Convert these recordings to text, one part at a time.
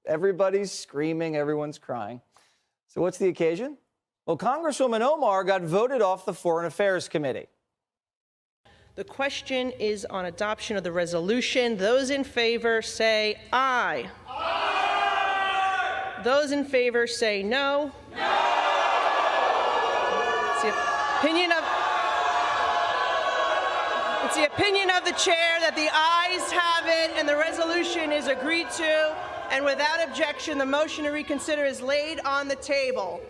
Everybody's screaming, everyone's crying. So what's the occasion? Well, Congresswoman Omar got voted off the Foreign Affairs Committee. The question is on adoption of the resolution. Those in favor say aye. Aye. Those in favor say no. No. It's the opinion of the chair that the ayes have it and the resolution is agreed to. And without objection, the motion to reconsider is laid on the table.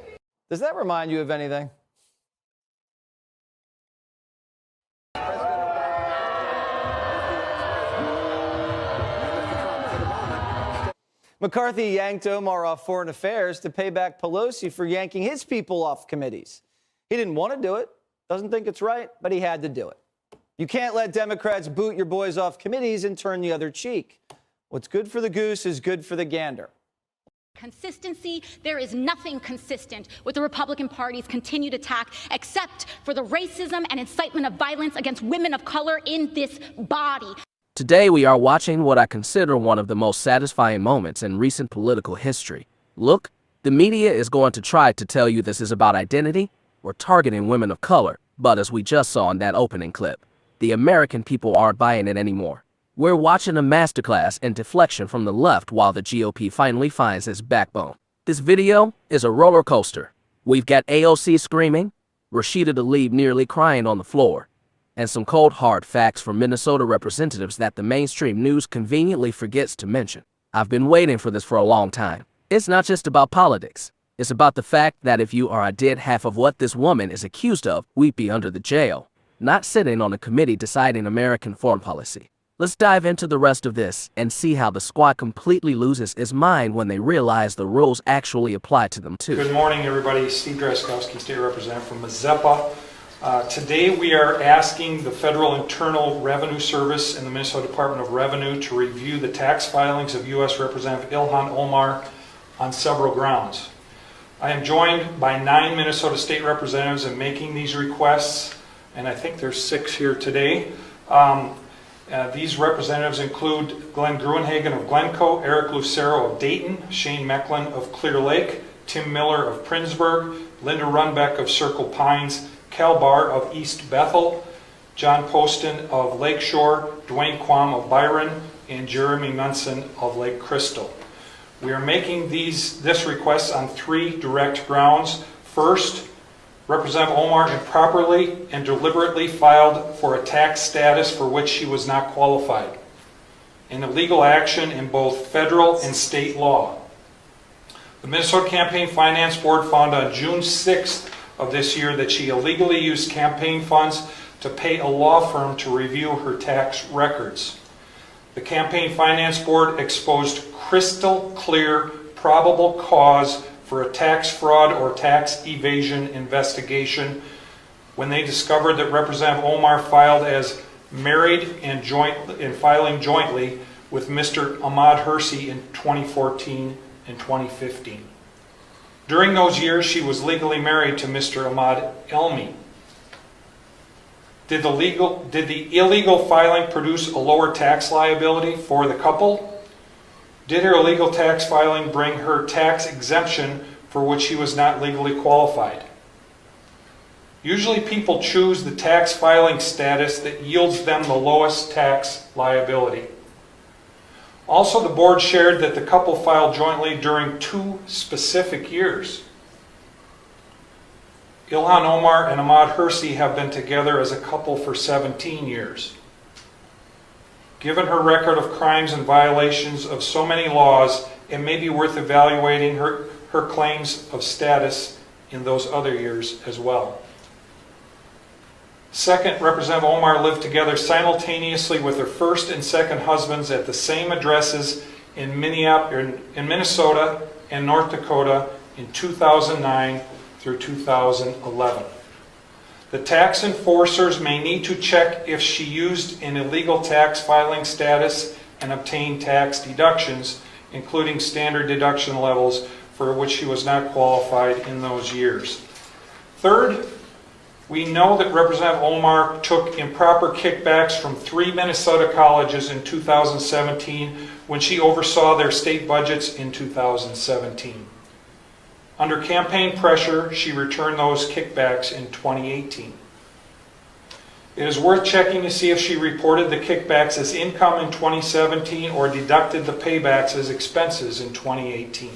Does that remind you of anything? McCarthy yanked Omar off Foreign Affairs to pay back Pelosi for yanking his people off committees. He didn't want to do it, doesn't think it's right, but he had to do it. You can't let Democrats boot your boys off committees and turn the other cheek. What's good for the goose is good for the gander. Consistency, there is nothing consistent with the Republican Party's continued attack except for the racism and incitement of violence against women of color in this body. Today we are watching what I consider one of the most satisfying moments in recent political history. Look, the media is going to try to tell you this is about identity or targeting women of color, but as we just saw in that opening clip, the American people aren't buying it anymore. We're watching a masterclass in deflection from the left while the GOP finally finds its backbone. This video is a roller coaster. We've got AOC screaming, Rashida Tlaib nearly crying on the floor, and some cold hard facts from Minnesota representatives that the mainstream news conveniently forgets to mention. I've been waiting for this for a long time. It's not just about politics. It's about the fact that if you are a dead half of what this woman is accused of, we'd be under the jail, not sitting on a committee deciding American foreign policy. Let's dive into the rest of this and see how the squad completely loses its mind when they realize the rules actually apply to them too. Good morning, everybody. Steve Dryskowski, State Representative from Mazeppa. Today we are asking the Federal Internal Revenue Service and the Minnesota Department of Revenue to review the tax filings of U.S. Representative Ilhan Omar on several grounds. I am joined by 9 Minnesota State Representatives in making these requests, and I think there's 6 here today. These representatives include Glenn Gruenhagen of Glencoe, Eric Lucero of Dayton, Shane Mecklin of Clear Lake, Tim Miller of Princeburg, Linda Runbeck of Circle Pines, Cal Barr of East Bethel, John Poston of Lakeshore, Dwayne Quam of Byron, and Jeremy Munson of Lake Crystal. We are making this request on 3 direct grounds. First, Representative Omar improperly and deliberately filed for a tax status for which she was not qualified, an illegal action in both federal and state law. The Minnesota Campaign Finance Board found on June 6th of this year that she illegally used campaign funds to pay a law firm to review her tax records. The Campaign Finance Board exposed crystal clear probable cause for a tax fraud or tax evasion investigation when they discovered that Representative Omar filed as married and filing jointly with Mr. Ahmad Hersey in 2014 and 2015. During those years, she was legally married to Mr. Ahmad Elmi. Did the illegal filing produce a lower tax liability for the couple? Did her illegal tax filing bring her tax exemption for which she was not legally qualified? Usually people choose the tax filing status that yields them the lowest tax liability. Also, the board shared that the couple filed jointly during 2 specific years. Ilhan Omar and Ahmad Hersey have been together as a couple for 17 years. Given her record of crimes and violations of so many laws, it may be worth evaluating her claims of status in those other years as well. Second, Representative Omar lived together simultaneously with her first and second husbands at the same addresses in Minnesota and North Dakota in 2009 through 2011. The tax enforcers may need to check if she used an illegal tax filing status and obtained tax deductions, including standard deduction levels for which she was not qualified in those years. Third, We know that Representative Omar took improper kickbacks from 3 Minnesota colleges in 2017 when she oversaw their state budgets in 2017. Under campaign pressure, she returned those kickbacks in 2018. It is worth checking to see if she reported the kickbacks as income in 2017 or deducted the paybacks as expenses in 2018.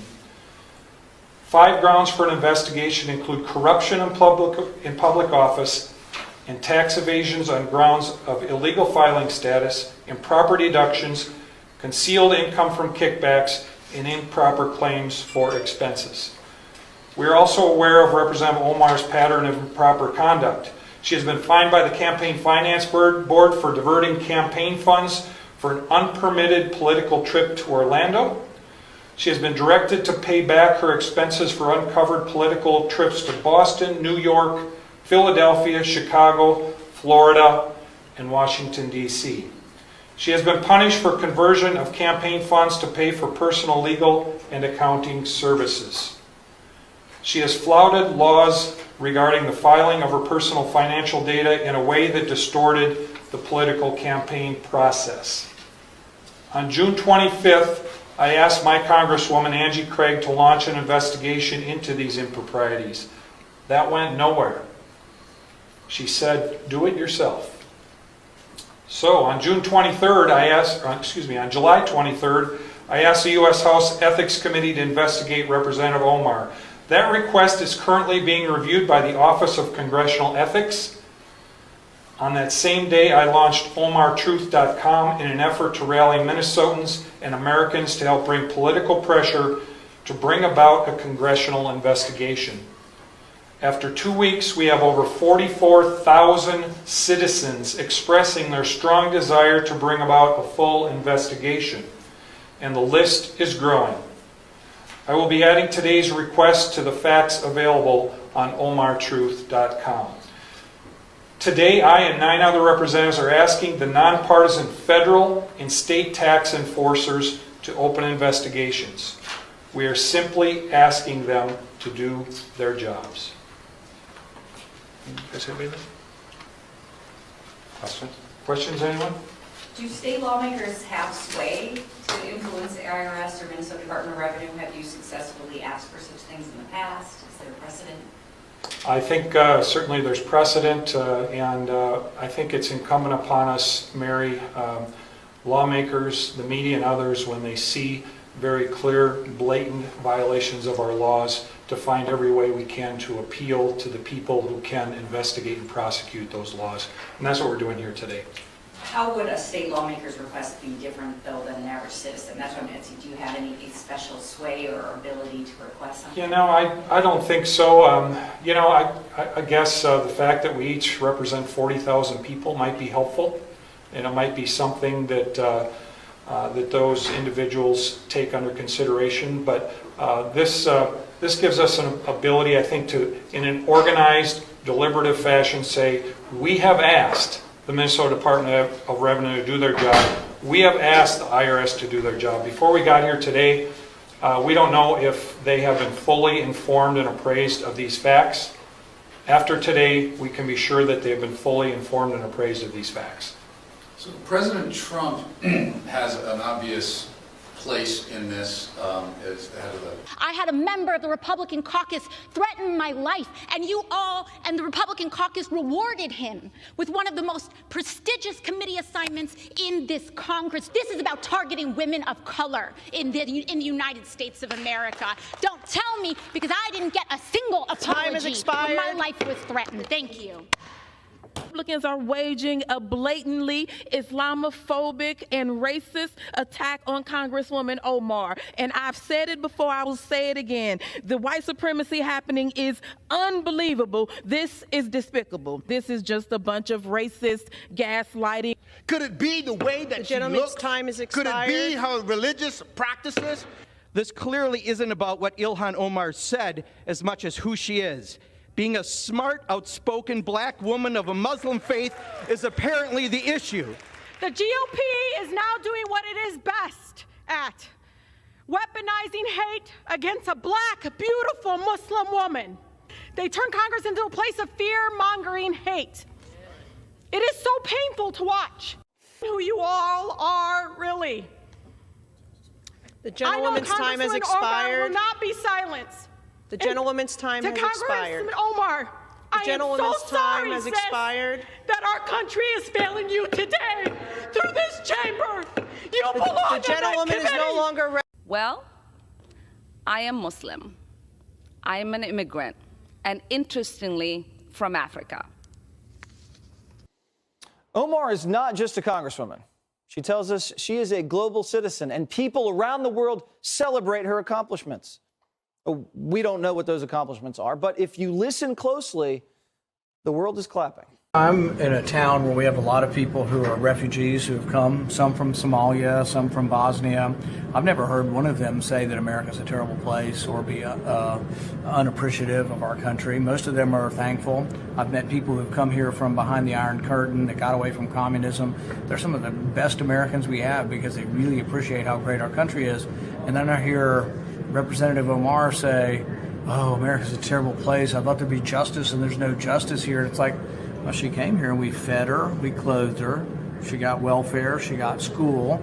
5 grounds for an investigation include corruption in public office and tax evasions on grounds of illegal filing status, improper deductions, concealed income from kickbacks, and improper claims for expenses. We are also aware of Representative Omar's pattern of improper conduct. She has been fined by the Campaign Finance Board for diverting campaign funds for an unpermitted political trip to Orlando. She has been directed to pay back her expenses for uncovered political trips to Boston, New York, Philadelphia, Chicago, Florida, and Washington, D.C. She has been punished for conversion of campaign funds to pay for personal legal and accounting services. She has flouted laws regarding the filing of her personal financial data in a way that distorted the political campaign process. On June 25th, I asked my Congresswoman Angie Craig to launch an investigation into these improprieties. That went nowhere. She said, do it yourself. So on July 23rd, I asked the U.S. House Ethics Committee to investigate Representative Omar. That request is currently being reviewed by the Office of Congressional Ethics. On that same day, I launched OmarTruth.com in an effort to rally Minnesotans and Americans to help bring political pressure to bring about a congressional investigation. After 2 weeks, we have over 44,000 citizens expressing their strong desire to bring about a full investigation, and the list is growing. I will be adding today's request to the facts available on OmarTruth.com. Today, I and 9 other representatives are asking the nonpartisan federal and state tax enforcers to open investigations. We are simply asking them to do their jobs. Questions, anyone? Do state lawmakers have sway to influence the IRS or Minnesota Department of Revenue? Have you successfully asked for such things in the past? Is there precedent? I think certainly there's precedent, and I think it's incumbent upon us, Mary, lawmakers, the media, and others, when they see very clear, blatant violations of our laws, to find every way we can to appeal to the people who can investigate and prosecute those laws. And that's what we're doing here today. How would a state lawmaker's request be different, though, than an average citizen? That's what I'm asking. Do you have any special sway or ability to request something? You know, I don't think so. You know, I guess the fact that we each represent 40,000 people might be helpful, and it might be something that that those individuals take under consideration. But this gives us an ability, I think, to, in an organized, deliberative fashion, say, we have asked the Minnesota Department of Revenue to do their job. We have asked the IRS to do their job. Before we got here today, we don't know if they have been fully informed and appraised of these facts. After today, we can be sure that they have been fully informed and appraised of these facts. So President Trump has an obvious place in this as the head of the... I had a member of the Republican caucus threaten my life, and you all and the Republican caucus rewarded him with one of the most prestigious committee assignments in this Congress. This is about targeting women of color in the United States of America. Don't tell me, because I didn't get a single apology. Time has expired. When my life was threatened. Thank you. Republicans are waging a blatantly Islamophobic and racist attack on Congresswoman Omar. And I've said it before, I will say it again. The white supremacy happening is unbelievable. This is despicable. This is just a bunch of racist gaslighting. Could it be the way that she looks? Time has Could expired. it be her religious practices? This clearly isn't about what Ilhan Omar said as much as who she is. Being a smart, outspoken black woman of a Muslim faith is apparently the issue. The GOP is now doing what it is best at, weaponizing hate against a black, beautiful Muslim woman. They turn Congress into a place of fear-mongering hate. It is so painful to watch who you all are, really. The gentlewoman's time has expired. Omar will not be silenced. The gentlewoman's time has expired. To Congressman Omar, I am so sorry, sis, that our country is failing you today through this chamber. You belong in that committee. The gentlewoman is no longer. Well, I am Muslim. I am an immigrant, and interestingly, from Africa. Omar is not just a congresswoman. She tells us she is a global citizen, and people around the world celebrate her accomplishments. We don't know what those accomplishments are, but if you listen closely, the world is clapping. I'm in a town where we have a lot of people who are refugees who have come, some from Somalia, some from Bosnia. I've never heard one of them say that America's a terrible place or be unappreciative of our country. Most of them are thankful. I've met people who've come here from behind the Iron Curtain that got away from communism. They're some of the best Americans we have because they really appreciate how great our country is. And then I hear Representative Omar say, "Oh, America's a terrible place. I thought there'd be justice, and there's no justice here." It's like, well, she came here and we fed her, we clothed her, she got welfare, she got school,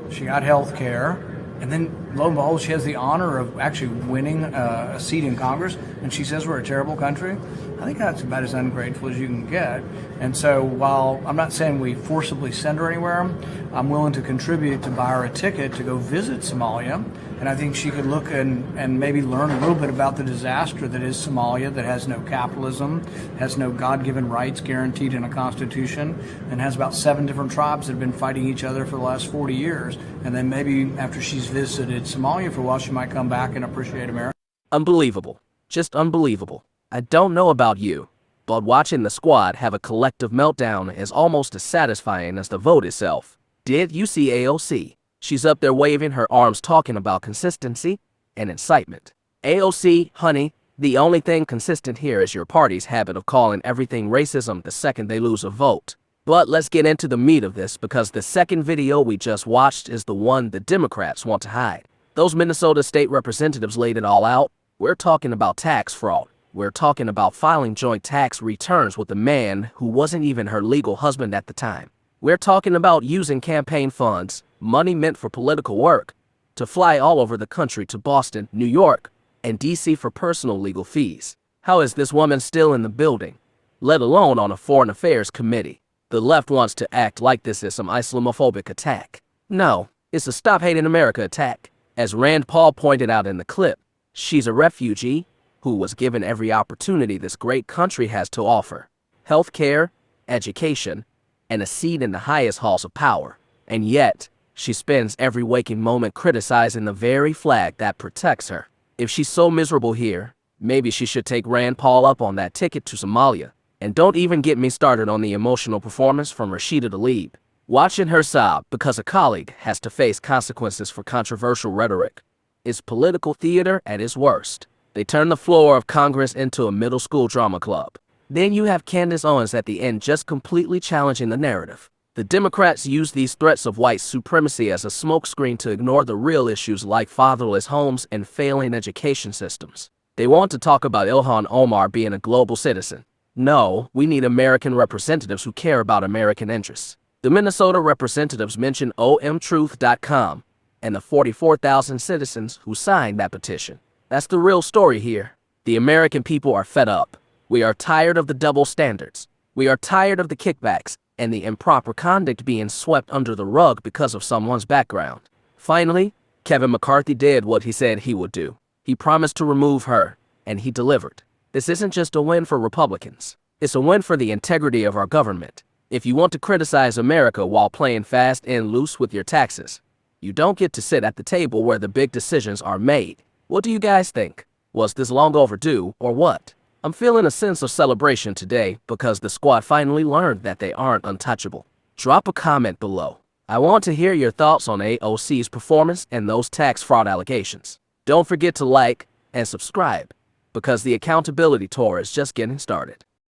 she got health care, and then lo and behold, she has the honor of actually winning a seat in Congress, and she says we're a terrible country. I think that's about as ungrateful as you can get. And so while I'm not saying we forcibly send her anywhere, I'm willing to contribute to buy her a ticket to go visit Somalia. And I think she could look and maybe learn a little bit about the disaster that is Somalia, that has no capitalism, has no God-given rights guaranteed in a constitution, and has about 7 different tribes that have been fighting each other for the last 40 years. And then maybe after she's visited Somalia for a while, she might come back and appreciate America. Unbelievable. Just unbelievable. I don't know about you, but watching the squad have a collective meltdown is almost as satisfying as the vote itself. Did you see AOC? She's up there waving her arms talking about consistency and incitement. AOC, honey, the only thing consistent here is your party's habit of calling everything racism the second they lose a vote. But let's get into the meat of this because the second video we just watched is the one the Democrats want to hide. Those Minnesota state representatives laid it all out. We're talking about tax fraud. We're talking about filing joint tax returns with a man who wasn't even her legal husband at the time. We're talking about using campaign funds, money meant for political work, to fly all over the country to Boston, New York, and D.C. for personal legal fees. How is this woman still in the building, let alone on a foreign affairs committee? The left wants to act like this is some Islamophobic attack. No, it's a Stop Hating America attack. As Rand Paul pointed out in the clip, she's a refugee who was given every opportunity this great country has to offer: health care, education, and a seat in the highest halls of power. And yet, she spends every waking moment criticizing the very flag that protects her. If she's so miserable here, maybe she should take Rand Paul up on that ticket to Somalia. And don't even get me started on the emotional performance from Rashida Tlaib. Watching her sob because a colleague has to face consequences for controversial rhetoric is political theater at its worst. They turn the floor of Congress into a middle school drama club. Then you have Candace Owens at the end just completely challenging the narrative. The Democrats use these threats of white supremacy as a smokescreen to ignore the real issues like fatherless homes and failing education systems. They want to talk about Ilhan Omar being a global citizen. No, we need American representatives who care about American interests. The Minnesota representatives mention omtruth.com and the 44,000 citizens who signed that petition. That's the real story here. The American people are fed up. We are tired of the double standards. We are tired of the kickbacks and the improper conduct being swept under the rug because of someone's background. Finally, Kevin McCarthy did what he said he would do. He promised to remove her, and he delivered. This isn't just a win for Republicans. It's a win for the integrity of our government. If you want to criticize America while playing fast and loose with your taxes, you don't get to sit at the table where the big decisions are made. What do you guys think? Was this long overdue or what? I'm feeling a sense of celebration today because the squad finally learned that they aren't untouchable. Drop a comment below. I want to hear your thoughts on AOC's performance and those tax fraud allegations. Don't forget to like and subscribe because the accountability tour is just getting started.